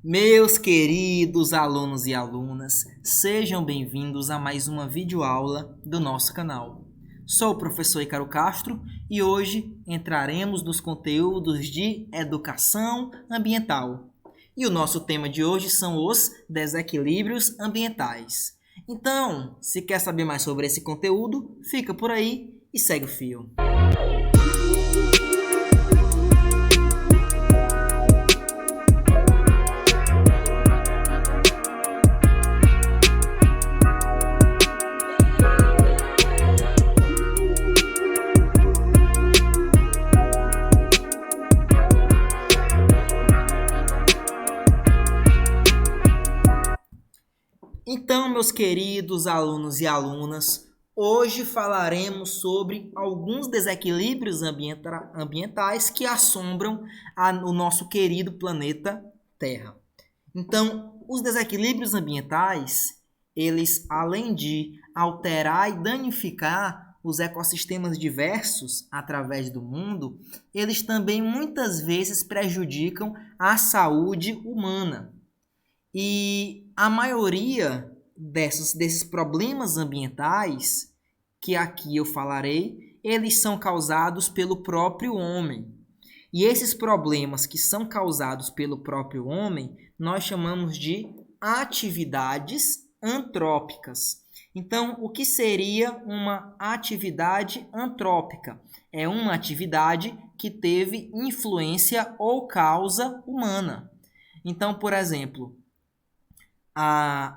Meus queridos alunos e alunas, sejam bem-vindos a mais uma videoaula do nosso canal. Sou o professor Ícaro Castro e hoje entraremos nos conteúdos de educação ambiental. E o nosso tema de hoje são os desequilíbrios ambientais. Então, se quer saber mais sobre esse conteúdo, fica por aí e segue o fio. Então, meus queridos alunos e alunas, hoje falaremos sobre alguns desequilíbrios ambientais que assombram o nosso querido planeta Terra. Então, os desequilíbrios ambientais, eles, além de alterar e danificar os ecossistemas diversos através do mundo, eles também muitas vezes prejudicam a saúde humana. E a maioria desses problemas ambientais, que aqui eu falarei, eles são causados pelo próprio homem. E esses problemas que são causados pelo próprio homem, nós chamamos de atividades antrópicas. Então, o que seria uma atividade antrópica? É uma atividade que teve influência ou causa humana. Então, por exemplo,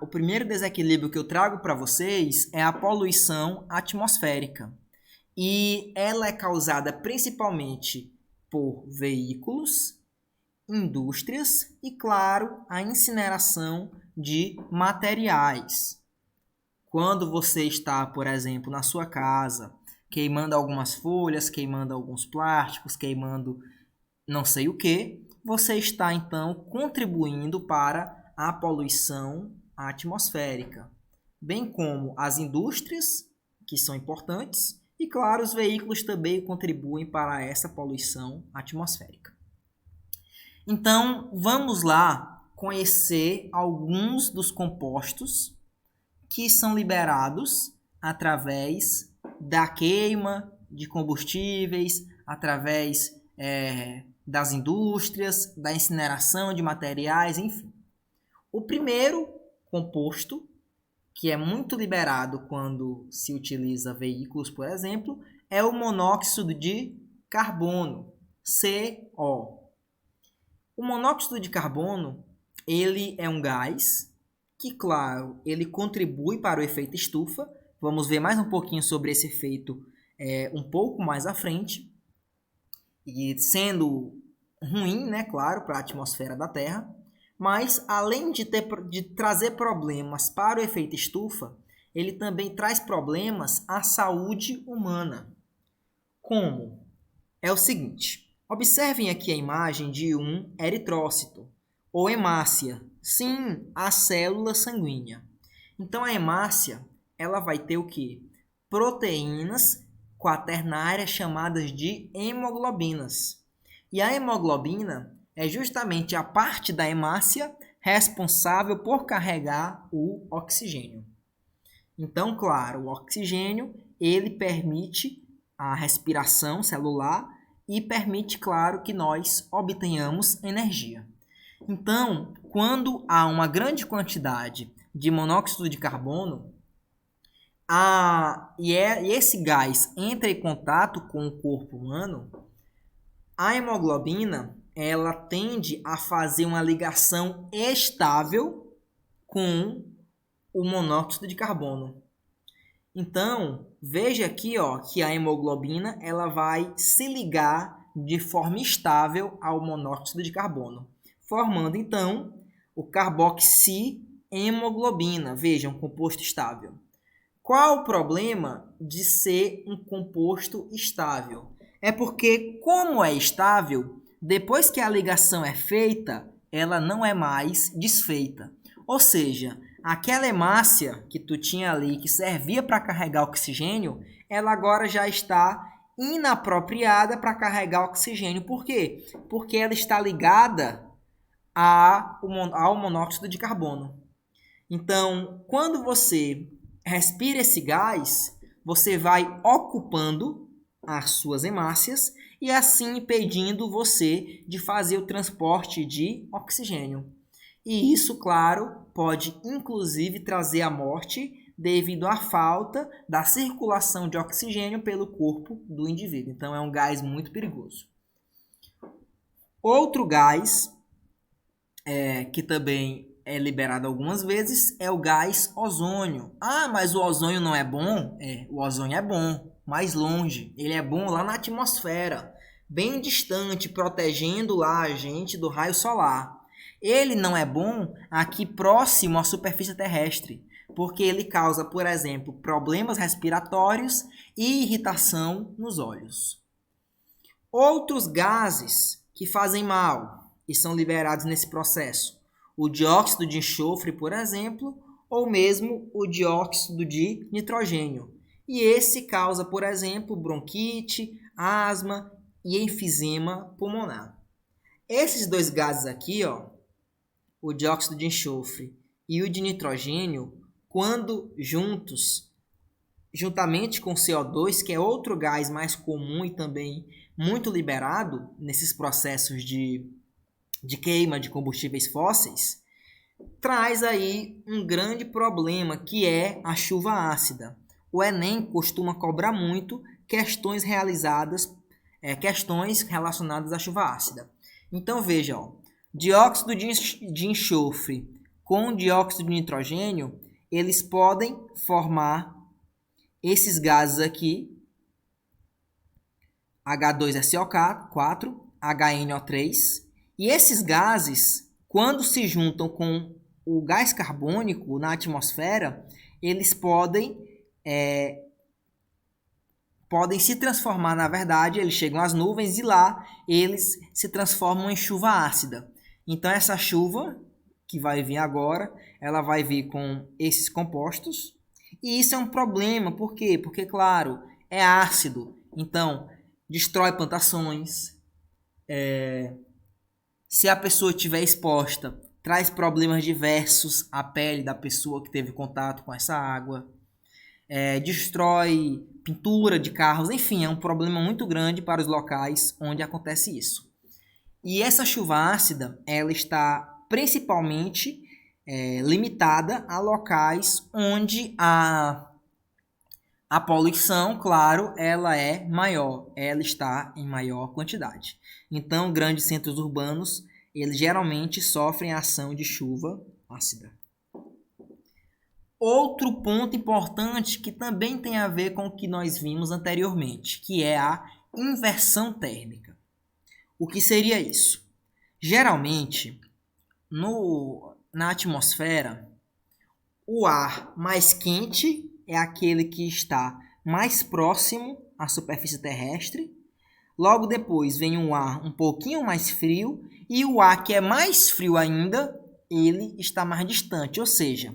o primeiro desequilíbrio que eu trago para vocês é a poluição atmosférica. E ela é causada principalmente por veículos, indústrias e, claro, a incineração de materiais. Quando você está, por exemplo, na sua casa, queimando algumas folhas, queimando alguns plásticos, queimando não sei o que, você está, então, contribuindo para a poluição atmosférica, bem como as indústrias, que são importantes, e, claro, os veículos também contribuem para essa poluição atmosférica. Então, vamos lá conhecer alguns dos compostos que são liberados através da queima de combustíveis, através das indústrias, da incineração de materiais, enfim. O primeiro composto, que é muito liberado quando se utiliza veículos, por exemplo, é o monóxido de carbono, CO. O monóxido de carbono, ele é um gás que, claro, ele contribui para o efeito estufa. Vamos ver mais um pouquinho sobre esse efeito um pouco mais à frente. E sendo ruim, né, claro, para a atmosfera da Terra. Mas, além de trazer problemas para o efeito estufa, ele também traz problemas à saúde humana. Como? É o seguinte, observem aqui a imagem de um eritrócito, ou hemácia. Sim, a célula sanguínea. Então, a hemácia, ela vai ter o quê? Proteínas quaternárias chamadas de hemoglobinas. E a hemoglobina é justamente a parte da hemácia responsável por carregar o oxigênio. Então, claro, o oxigênio ele permite a respiração celular e permite, claro, que nós obtenhamos energia. Então, quando há uma grande quantidade de monóxido de carbono, e esse gás entra em contato com o corpo humano, a hemoglobina ela tende a fazer uma ligação estável com o monóxido de carbono. Então, veja aqui que a hemoglobina ela vai se ligar de forma estável ao monóxido de carbono, formando, então, o carboxihemoglobina. Veja, um composto estável. Qual o problema de ser um composto estável? É porque, como é estável, depois que a ligação é feita, ela não é mais desfeita. Ou seja, aquela hemácia que tu tinha ali, que servia para carregar oxigênio, ela agora já está inapropriada para carregar oxigênio. Por quê? Porque ela está ligada ao monóxido de carbono. Então, quando você respira esse gás, você vai ocupando as suas hemácias e assim impedindo você de fazer o transporte de oxigênio. E isso, claro, pode inclusive trazer a morte devido à falta da circulação de oxigênio pelo corpo do indivíduo. Então, é um gás muito perigoso. Outro gás que também é liberado algumas vezes é o gás ozônio. Ah, mas o ozônio não é bom? O ozônio é bom, mais longe. Ele é bom lá na atmosfera, bem distante, protegendo lá a gente do raio solar. Ele não é bom aqui próximo à superfície terrestre, porque ele causa, por exemplo, problemas respiratórios e irritação nos olhos. Outros gases que fazem mal e são liberados nesse processo: o dióxido de enxofre, por exemplo, ou mesmo o dióxido de nitrogênio. E esse causa, por exemplo, bronquite, asma e enfisema pulmonar. Esses dois gases aqui, o dióxido de enxofre e o de nitrogênio, quando juntamente com o CO2, que é outro gás mais comum e também muito liberado nesses processos de queima de combustíveis fósseis, traz aí um grande problema, que é a chuva ácida. O Enem costuma cobrar muito questões relacionadas à chuva ácida. Então veja, dióxido de enxofre com dióxido de nitrogênio, eles podem formar esses gases aqui, H2SO4, HNO3, e esses gases, quando se juntam com o gás carbônico na atmosfera, eles podem se transformar, na verdade, eles chegam às nuvens e lá eles se transformam em chuva ácida. Então essa chuva que vai vir agora, ela vai vir com esses compostos, e isso é um problema. Por quê? Porque, claro, é ácido, então destrói plantações. Se a pessoa estiver exposta, traz problemas diversos à pele da pessoa que teve contato com essa água. Destrói pintura de carros, enfim, é um problema muito grande para os locais onde acontece isso. E essa chuva ácida, ela está principalmente limitada a locais onde a poluição, claro, ela é maior, ela está em maior quantidade. Então, grandes centros urbanos, eles geralmente sofrem a ação de chuva ácida. Outro ponto importante que também tem a ver com o que nós vimos anteriormente, que é a inversão térmica. O que seria isso? Geralmente, na atmosfera, o ar mais quente é aquele que está mais próximo à superfície terrestre. Logo depois vem um ar um pouquinho mais frio, e o ar que é mais frio ainda, ele está mais distante. Ou seja,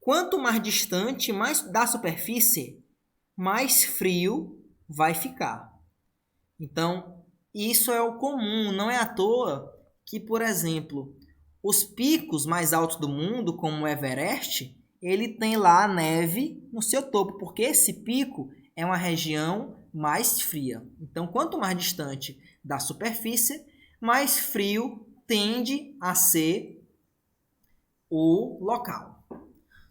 quanto mais distante, mais da superfície, mais frio vai ficar. Então, isso é o comum. Não é à toa que, por exemplo, os picos mais altos do mundo, como o Everest, ele tem lá a neve no seu topo, porque esse pico é uma região mais fria. Então, quanto mais distante da superfície, mais frio tende a ser o local.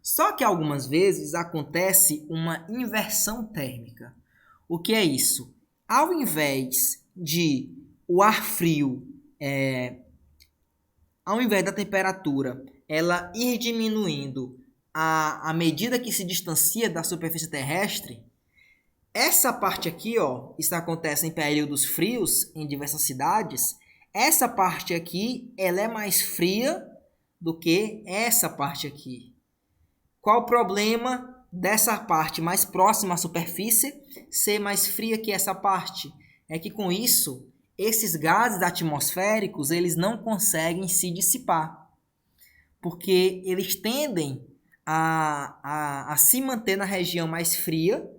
Só que algumas vezes acontece uma inversão térmica. O que é isso? Ao invés de o ar frio, ao invés da temperatura ela ir diminuindo à medida que se distancia da superfície terrestre, essa parte aqui, isso acontece em períodos frios em diversas cidades, essa parte aqui ela é mais fria do que essa parte aqui. Qual o problema dessa parte mais próxima à superfície ser mais fria que essa parte? É que com isso, esses gases atmosféricos, eles não conseguem se dissipar, porque eles tendem a se manter na região mais fria,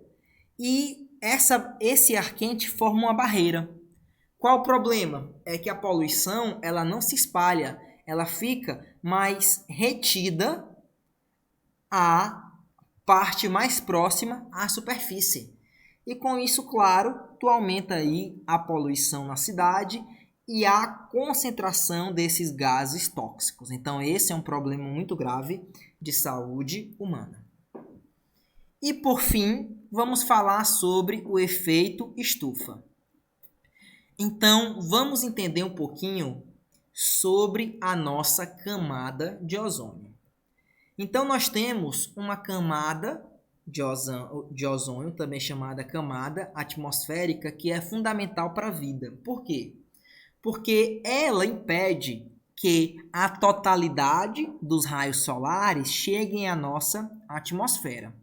e esse ar quente forma uma barreira. Qual o problema? É que a poluição ela não se espalha, ela fica mais retida à parte mais próxima à superfície. E com isso, claro, tu aumenta aí a poluição na cidade e a concentração desses gases tóxicos. Então, esse é um problema muito grave de saúde humana. E por fim, vamos falar sobre o efeito estufa. Então, vamos entender um pouquinho sobre a nossa camada de ozônio. Então, nós temos uma camada de ozônio, também chamada camada atmosférica, que é fundamental para a vida. Por quê? Porque ela impede que a totalidade dos raios solares cheguem à nossa atmosfera.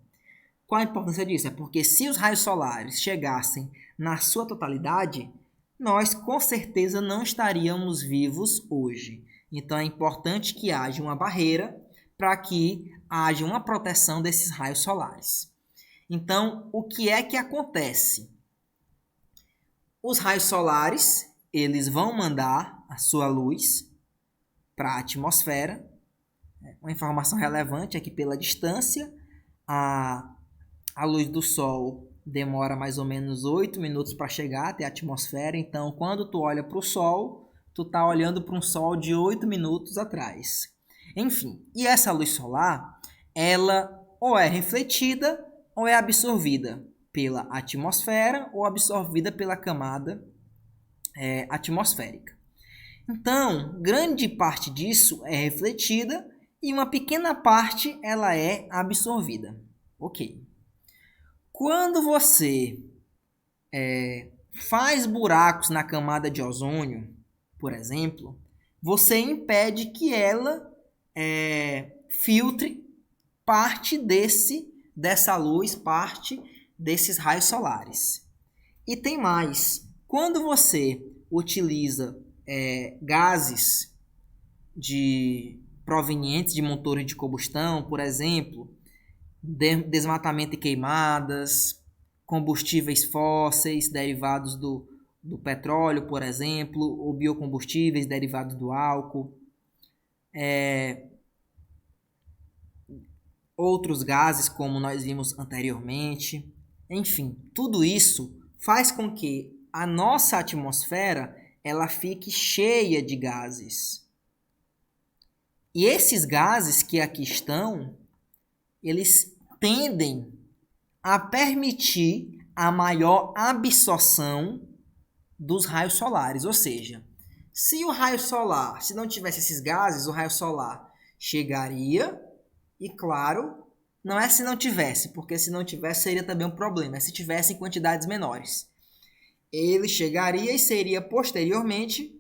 Qual a importância disso? É porque se os raios solares chegassem na sua totalidade, nós com certeza não estaríamos vivos hoje. Então é importante que haja uma barreira para que haja uma proteção desses raios solares. Então, o que é que acontece? Os raios solares, eles vão mandar a sua luz para a atmosfera. Uma informação relevante é que pela distância, a luz do Sol demora mais ou menos 8 minutos para chegar até a atmosfera. Então, quando tu olha para o Sol, tu está olhando para um Sol de 8 minutos atrás. Enfim, e essa luz solar, ela ou é refletida ou é absorvida pela atmosfera ou absorvida pela camada atmosférica. Então, grande parte disso é refletida e uma pequena parte ela é absorvida. Ok. Quando você faz buracos na camada de ozônio, por exemplo, você impede que ela filtre parte dessa luz, parte desses raios solares. E tem mais. Quando você utiliza gases provenientes de motores de combustão, por exemplo, desmatamento e queimadas, combustíveis fósseis derivados do petróleo, por exemplo, ou biocombustíveis derivados do álcool, outros gases como nós vimos anteriormente. Enfim, tudo isso faz com que a nossa atmosfera ela fique cheia de gases. E esses gases que aqui estão, eles tendem a permitir a maior absorção dos raios solares. Ou seja, se o raio solar, se não tivesse esses gases, o raio solar chegaria e, claro, não é se não tivesse, porque se não tivesse seria também um problema, é se tivesse em quantidades menores. Ele chegaria e seria posteriormente,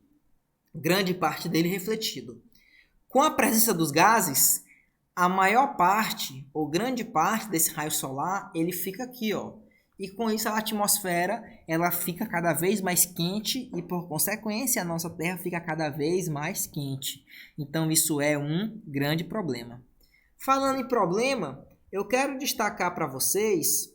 grande parte dele refletido. Com a presença dos gases, a maior parte, ou grande parte desse raio solar, ele fica aqui, ó. E com isso a atmosfera, ela fica cada vez mais quente e por consequência a nossa Terra fica cada vez mais quente. Então isso é um grande problema. Falando em problema, eu quero destacar para vocês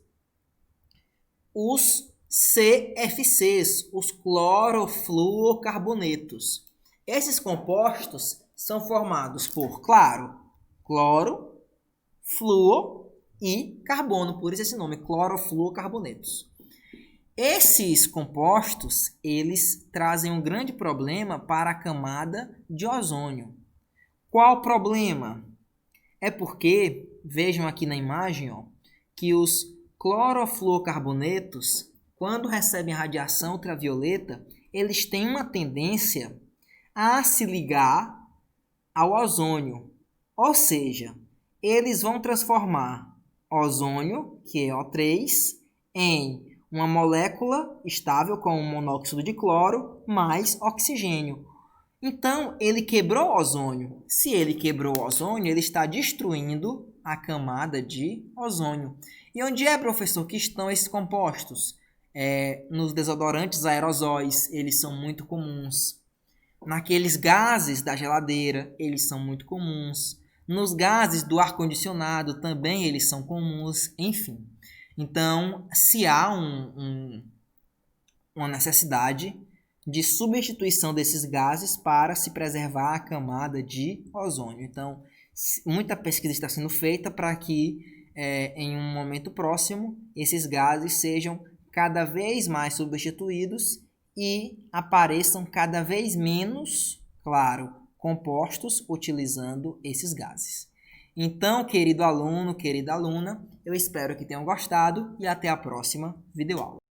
os CFCs, os clorofluorcarbonetos. Esses compostos são formados por, claro, cloro, flúor e carbono, por isso esse nome, clorofluorcarbonetos. Esses compostos, eles trazem um grande problema para a camada de ozônio. Qual o problema? É porque, vejam aqui na imagem, ó, que os clorofluorcarbonetos, quando recebem radiação ultravioleta, eles têm uma tendência a se ligar ao ozônio. Ou seja, eles vão transformar ozônio, que é O3, em uma molécula estável com monóxido de cloro mais oxigênio. Então, ele quebrou o ozônio. Se ele quebrou o ozônio, ele está destruindo a camada de ozônio. E onde é, professor, que estão esses compostos? Nos desodorantes aerosóis, eles são muito comuns. Naqueles gases da geladeira, eles são muito comuns. Nos gases do ar-condicionado, também eles são comuns. Enfim, então, se há uma necessidade de substituição desses gases para se preservar a camada de ozônio. Então, muita pesquisa está sendo feita para que em um momento próximo esses gases sejam cada vez mais substituídos e apareçam cada vez menos, claro, compostos utilizando esses gases. Então, querido aluno, querida aluna, eu espero que tenham gostado e até a próxima videoaula.